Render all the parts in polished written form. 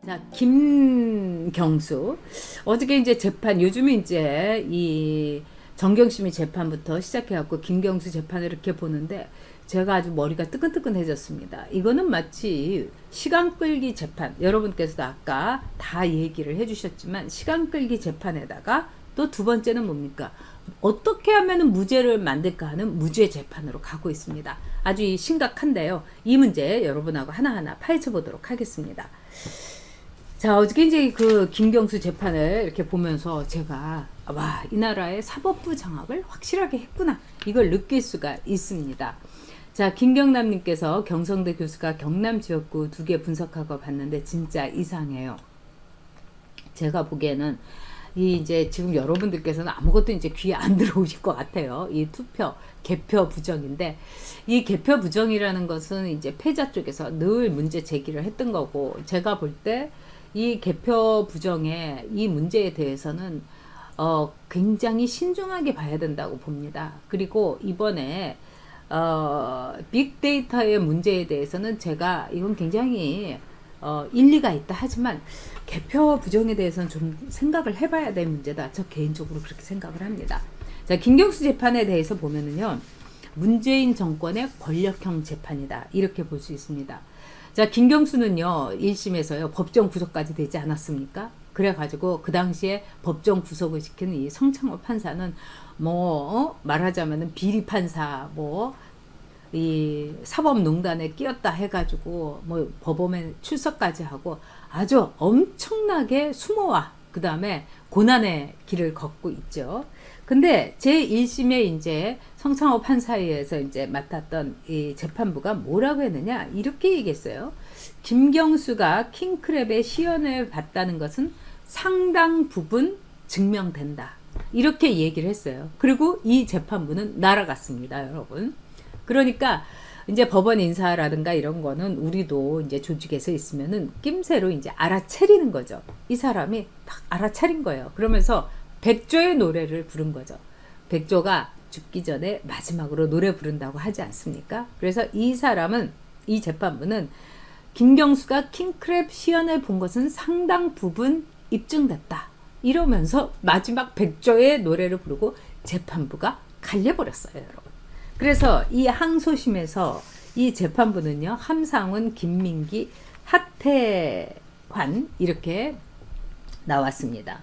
자, 김경수. 어저께 이제 재판, 요즘에 이제 이 정경심이 재판부터 시작해갖고 김경수 재판을 이렇게 보는데 제가 아주 머리가 뜨끈뜨끈해졌습니다. 이거는 마치 시간 끌기 재판, 여러분께서도 아까 다 얘기를 해주셨지만 시간 끌기 재판에다가 또 두 번째는 뭡니까? 어떻게 하면 무죄를 만들까 하는 무죄 재판으로 가고 있습니다. 아주 심각한데요. 이 문제 여러분하고 하나하나 파헤쳐 보도록 하겠습니다. 자, 어저께 이제 그 김경수 재판을 이렇게 보면서 제가 와, 이 나라의 사법부 장악을 확실하게 했구나, 이걸 느낄 수가 있습니다. 자, 김경남님께서 경성대 교수가 경남 지역구 2개 분석하고 봤는데 진짜 이상해요. 제가 보기에는 이 이제 지금 여러분들께서는 아무것도 이제 귀에 안 들어오실 것 같아요. 이 투표 개표 부정인데, 이 개표 부정이라는 것은 이제 패자 쪽에서 늘 문제 제기를 했던 거고, 제가 볼 때 이 개표 부정의 이 문제에 대해서는 굉장히 신중하게 봐야 된다고 봅니다. 그리고 이번에 빅데이터의 문제에 대해서는 제가 이건 굉장히 일리가 있다 하지만 개표 부정에 대해서는 좀 생각을 해봐야 될 문제다. 저 개인적으로 그렇게 생각을 합니다. 자, 김경수 재판에 대해서 보면은요, 문재인 정권의 권력형 재판이다, 이렇게 볼 수 있습니다. 자, 김경수는요 1심에서요 법정 구속까지 되지 않았습니까? 그래가지고 그 당시에 법정 구속을 시킨 이 성창호 판사는 말하자면은 비리 판사, 이 사법농단에 끼었다 해가지고 법원에 출석까지 하고 아주 엄청나게 수모와 그 다음에 고난의 길을 걷고 있죠. 근데 제1심에 이제 성창호 판사에 의해서 이제 맡았던 이 재판부가 뭐라고 했느냐, 이렇게 얘기했어요. 김경수가 킹크랩의 시연을 받다는 것은 상당 부분 증명된다, 이렇게 얘기를 했어요. 그리고 이 재판부는 날아갔습니다, 여러분. 그러니까 이제 법원 인사라든가 이런 거는 우리도 이제 조직에서 있으면은 낌새로 이제 알아차리는 거죠. 이 사람이 딱 알아차린 거예요. 그러면서 백조의 노래를 부른 거죠. 백조가 죽기 전에 마지막으로 노래 부른다고 하지 않습니까? 그래서 이 사람은, 이 재판부는 김경수가 킹크랩 시연을 본 것은 상당 부분 입증됐다, 이러면서 마지막 백조의 노래를 부르고 재판부가 갈려버렸어요, 여러분. 그래서 이 항소심에서 이 재판부는요, 함상훈, 김민기, 하태관 이렇게 나왔습니다.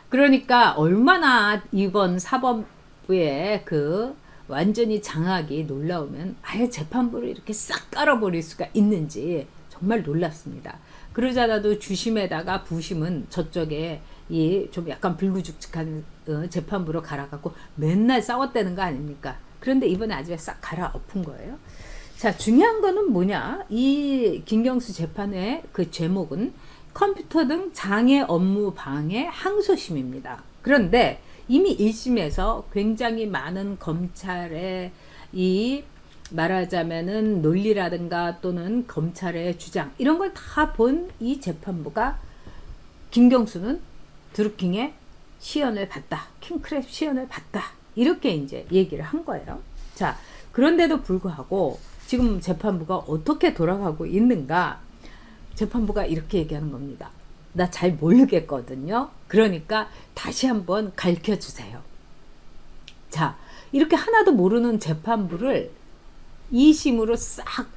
그러니까 얼마나 이번 사법부의 그 완전히 장악이 놀라우면 아예 재판부를 이렇게 싹 깔아버릴 수가 있는지 정말 놀랐습니다. 그러자라도 주심에다가 부심은 저쪽에 이 좀 약간 불구죽직한 재판부로 갈아갖고 맨날 싸웠다는 거 아닙니까? 그런데 이번에 아주 싹 갈아엎은 거예요. 자, 중요한 거는 뭐냐, 이 김경수 재판의 그 제목은 컴퓨터 등 장애 업무 방해 항소심입니다. 그런데 이미 1심에서 굉장히 많은 검찰의 이 말하자면은 논리라든가 또는 검찰의 주장, 이런 걸 다 본 이 재판부가 김경수는 드루킹의 시연을 봤다, 킹크랩 시연을 봤다, 이렇게 이제 얘기를 한 거예요. 자, 그런데도 불구하고 지금 재판부가 어떻게 돌아가고 있는가? 재판부가 이렇게 얘기하는 겁니다. 나 잘 모르겠거든요. 그러니까 다시 한번 가르쳐 주세요. 자, 이렇게 하나도 모르는 재판부를 2심으로 싹,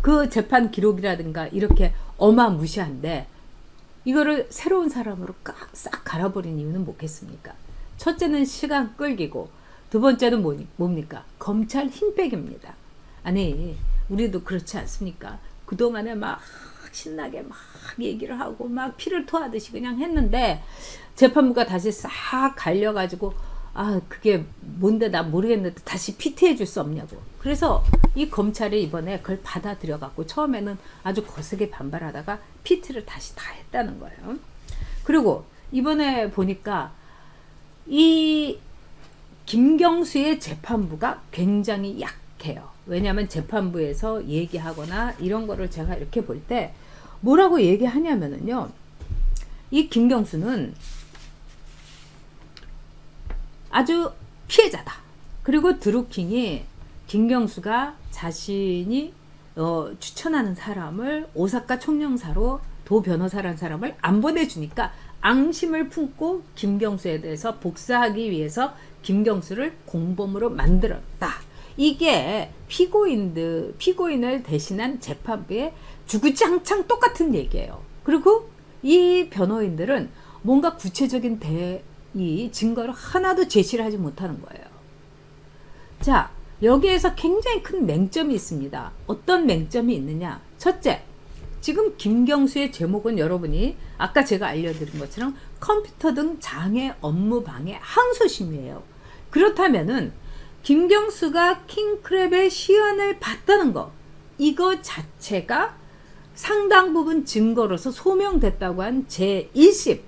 그 재판 기록이라든가 이렇게 어마무시한데 이거를 새로운 사람으로 싹 갈아버린 이유는 뭐겠습니까? 첫째는 시간 끌기고, 두 번째는 뭡니까? 검찰 힘빼기입니다. 아니, 우리도 그렇지 않습니까? 그동안에 막 신나게 막 얘기를 하고 막 피를 토하듯이 그냥 했는데 재판부가 다시 싹 갈려가지고 그게 뭔데 나 모르겠는데 다시 PT해 줄 수 없냐고. 그래서 이 검찰이 이번에 그걸 받아들여 갖고 처음에는 아주 거세게 반발하다가 PT를 다시 다 했다는 거예요. 그리고 이번에 보니까 이 김경수의 재판부가 굉장히 약해요. 왜냐하면 재판부에서 얘기하거나 이런 거를 제가 이렇게 볼 때 뭐라고 얘기하냐면은요, 이 김경수는 아주 피해자다. 그리고 드루킹이 김경수가 자신이 추천하는 사람을 오사카 총영사로 도 변호사라는 사람을 안 보내주니까 앙심을 품고 김경수에 대해서 복수하기 위해서 김경수를 공범으로 만들었다. 이게 피고인을 대신한 재판부의 주구장창 똑같은 얘기예요. 그리고 이 변호인들은 뭔가 구체적인 이 증거를 하나도 제시를 하지 못하는 거예요. 자, 여기에서 굉장히 큰 맹점이 있습니다. 어떤 맹점이 있느냐? 첫째, 지금 김경수의 제목은 여러분이 아까 제가 알려드린 것처럼 컴퓨터 등 장애 업무 방해 항소심이에요. 그렇다면은 김경수가 킹크랩의 시연을 봤다는 거, 이거 자체가 상당 부분 증거로서 소명됐다고 한 제1심,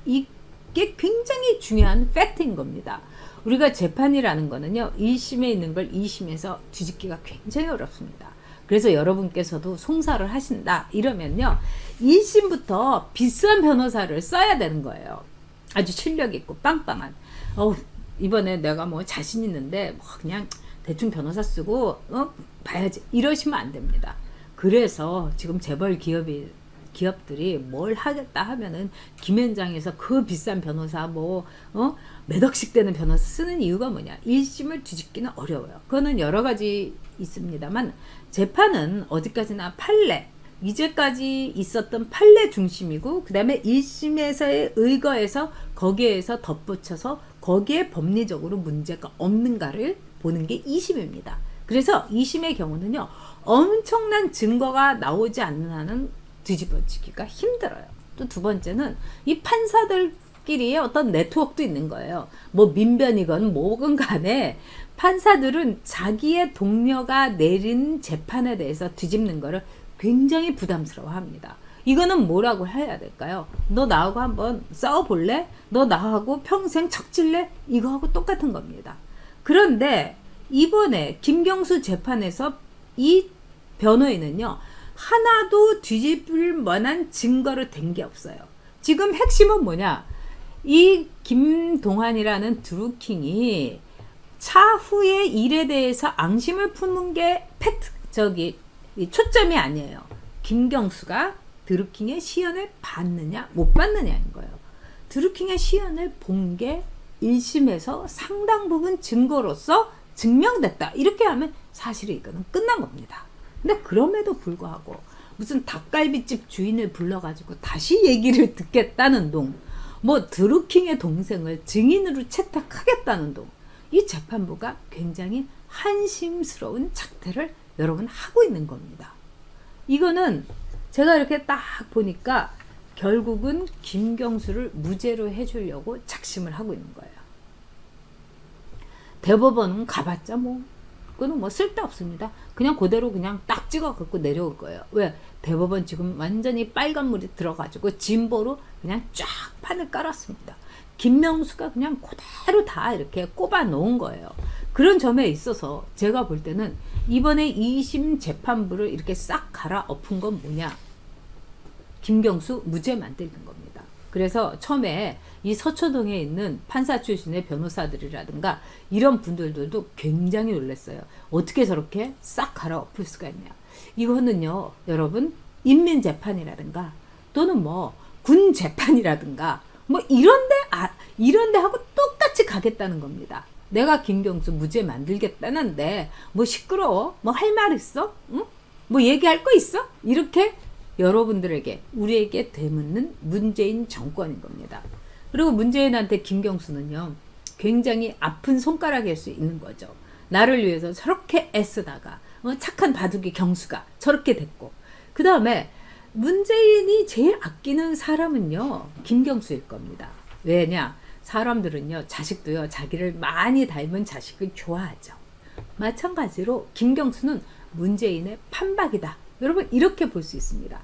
이게 굉장히 중요한 팩트인 겁니다. 우리가 재판이라는 거는요, 1심에 있는 걸 2심에서 뒤집기가 굉장히 어렵습니다. 그래서 여러분께서도 송사를 하신다 이러면요, 1심부터 비싼 변호사를 써야 되는 거예요. 아주 실력 있고 빵빵한. 이번에 내가 뭐 자신 있는데 뭐 그냥 대충 변호사 쓰고 봐야지 이러시면 안 됩니다. 그래서 지금 재벌 기업들이 뭘 하겠다 하면은 김현장에서 그 비싼 변호사 몇 억씩 되는 변호사 쓰는 이유가 뭐냐? 1심을 뒤집기는 어려워요. 그거는 여러 가지 있습니다만 재판은 어디까지나 판례, 이제까지 있었던 판례 중심이고 그 다음에 1심에서의 의거해서 거기에서 덧붙여서 거기에 법리적으로 문제가 없는가를 보는 게 2심입니다. 그래서 2심의 경우는요, 엄청난 증거가 나오지 않는 한은 뒤집어지기가 힘들어요. 또 두 번째는 이 판사들끼리의 어떤 네트워크도 있는 거예요. 뭐 민변이건 뭐건 간에 판사들은 자기의 동료가 내린 재판에 대해서 뒤집는 거를 굉장히 부담스러워합니다. 이거는 뭐라고 해야 될까요? 너 나하고 한번 싸워볼래? 너 나하고 평생 척질래? 이거하고 똑같은 겁니다. 그런데 이번에 김경수 재판에서 이 변호인은요, 하나도 뒤집을 만한 증거를 댄 게 없어요. 지금 핵심은 뭐냐? 이 김동환이라는 드루킹이 차후의 일에 대해서 앙심을 품은 게 초점이 아니에요. 김경수가 드루킹의 시연을 봤느냐 못 봤느냐인 거예요. 드루킹의 시연을 본 게 1심에서 상당 부분 증거로서 증명됐다. 이렇게 하면 사실 이거는 끝난 겁니다. 근데 그럼에도 불구하고 무슨 닭갈비집 주인을 불러가지고 다시 얘기를 듣겠다는 동, 드루킹의 동생을 증인으로 채택하겠다는 동, 이 재판부가 굉장히 한심스러운 작태를 여러분 하고 있는 겁니다. 이거는 제가 이렇게 딱 보니까 결국은 김경수를 무죄로 해주려고 작심을 하고 있는 거예요. 대법원은 가봤자 그거는 쓸데없습니다. 그냥 그대로 그냥 딱 찍어 갖고 내려올 거예요. 왜? 대법원 지금 완전히 빨간물이 들어가지고 진보로 그냥 쫙 판을 깔았습니다. 김명수가 그냥 그대로 다 이렇게 꼽아 놓은 거예요. 그런 점에 있어서 제가 볼 때는 이번에 2심 재판부를 이렇게 싹 갈아엎은 건 뭐냐? 김경수 무죄 만드는 겁니다. 그래서 처음에 이 서초동에 있는 판사 출신의 변호사들이라든가 이런 분들도 굉장히 놀랐어요. 어떻게 저렇게 싹 갈아엎을 수가 있냐. 이거는요, 여러분, 인민재판이라든가 또는 군 재판이라든가 이런데 하고 똑같이 가겠다는 겁니다. 내가 김경수 무죄 만들겠다는데 시끄러워? 할 말 있어? 응? 얘기할 거 있어? 이렇게 여러분들에게 우리에게 되묻는 문재인 정권인 겁니다. 그리고 문재인한테 김경수는요, 굉장히 아픈 손가락일 수 있는 거죠. 나를 위해서 저렇게 애쓰다가 착한 바둑이 경수가 저렇게 됐고, 그 다음에 문재인이 제일 아끼는 사람은요, 김경수일 겁니다. 왜냐? 사람들은요, 자식도요, 자기를 많이 닮은 자식을 좋아하죠. 마찬가지로 김경수는 문재인의 판박이다. 여러분, 이렇게 볼 수 있습니다.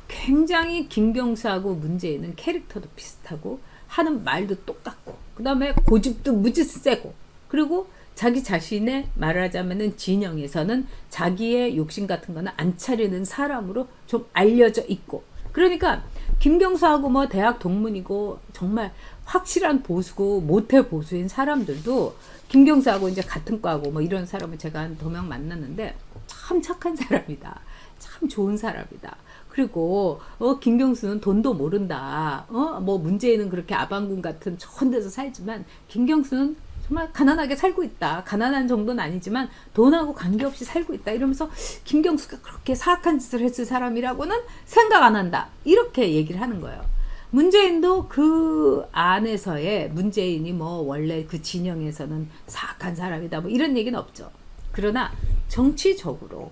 굉장히 김경수하고 문재인은 캐릭터도 비슷하고 하는 말도 똑같고, 그 다음에 고집도 무지 세고, 그리고 자기 자신의 말하자면은 진영에서는 자기의 욕심 같은 거는 안 차리는 사람으로 좀 알려져 있고, 그러니까 김경수하고 대학 동문이고 정말 확실한 보수고 모태 보수인 사람들도 김경수하고 이제 같은 과고 뭐 이런 사람을 제가 한 2명 만났는데 참 착한 사람이다. 참 좋은 사람이다. 그리고 김경수는 돈도 모른다. 뭐 문재인은 그렇게 아방궁 같은 좋은 데서 살지만 김경수는 정말 가난하게 살고 있다. 가난한 정도는 아니지만 돈하고 관계없이 살고 있다. 이러면서 김경수가 그렇게 사악한 짓을 했을 사람이라고는 생각 안 한다. 이렇게 얘기를 하는 거예요. 문재인도 그 안에서의 문재인이 뭐 원래 그 진영에서는 사악한 사람이다. 뭐 이런 얘기는 없죠. 그러나 정치적으로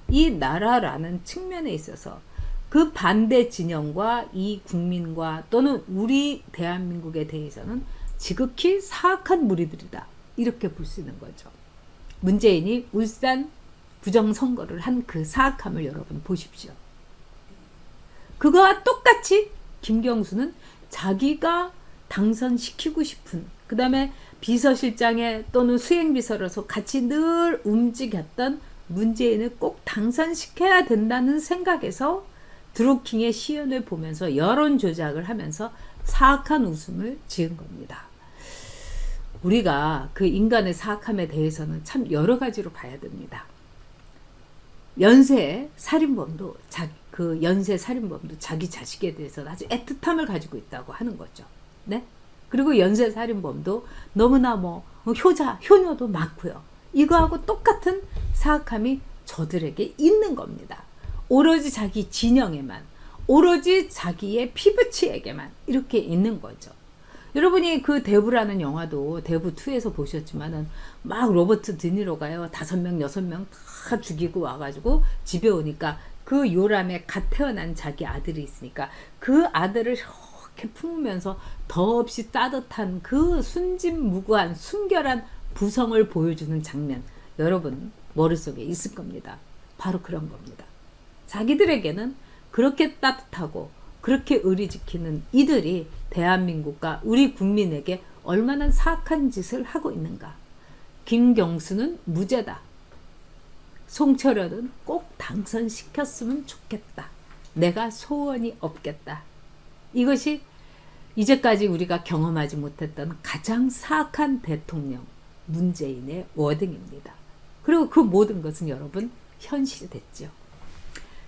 이 나라라는 측면에 있어서 그 반대 진영과 이 국민과 또는 우리 대한민국에 대해서는 지극히 사악한 무리들이다. 이렇게 볼 수 있는 거죠. 문재인이 울산 부정선거를 한 그 사악함을 여러분 보십시오. 그거와 똑같이 김경수는 자기가 당선시키고 싶은 그 다음에 비서실장에 또는 수행비서로서 같이 늘 움직였던 문재인을 꼭 당선시켜야 된다는 생각에서 드루킹의 시연을 보면서 여론 조작을 하면서 사악한 웃음을 지은 겁니다. 우리가 그 인간의 사악함에 대해서는 참 여러 가지로 봐야 됩니다. 연쇄 살인범도 자기 자식에 대해서 아주 애틋함을 가지고 있다고 하는 거죠. 네? 그리고 연쇄 살인범도 너무나 효녀도 많고요. 이거하고 똑같은 사악함이 저들에게 있는 겁니다. 오로지 자기 진영에만, 오로지 자기의 피부치에게만 이렇게 있는 거죠. 여러분이 그 대부라는 영화도 대부2에서 보셨지만은 막 로버트 드니로가요 5명, 6명 다 죽이고 와가지고 집에 오니까 그 요람에 갓 태어난 자기 아들이 있으니까 그 아들을 이렇게 품으면서 더없이 따뜻한 그 순진무구한 순결한 부성을 보여주는 장면 여러분 머릿속에 있을 겁니다. 바로 그런 겁니다. 자기들에게는 그렇게 따뜻하고 그렇게 의리 지키는 이들이 대한민국과 우리 국민에게 얼마나 사악한 짓을 하고 있는가. 김경수는 무죄다. 송철현은 꼭 당선시켰으면 좋겠다. 내가 소원이 없겠다. 이것이 이제까지 우리가 경험하지 못했던 가장 사악한 대통령 문재인의 워딩입니다. 그리고 그 모든 것은 여러분 현실이 됐죠.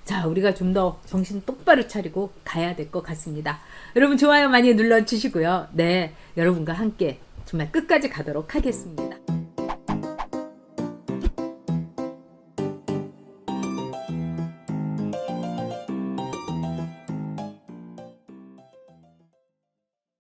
자, 우리가 좀 더 정신 똑바로 차리고 가야 될 것 같습니다. 여러분 좋아요 많이 눌러주시고요. 네, 여러분과 함께 정말 끝까지 가도록 하겠습니다.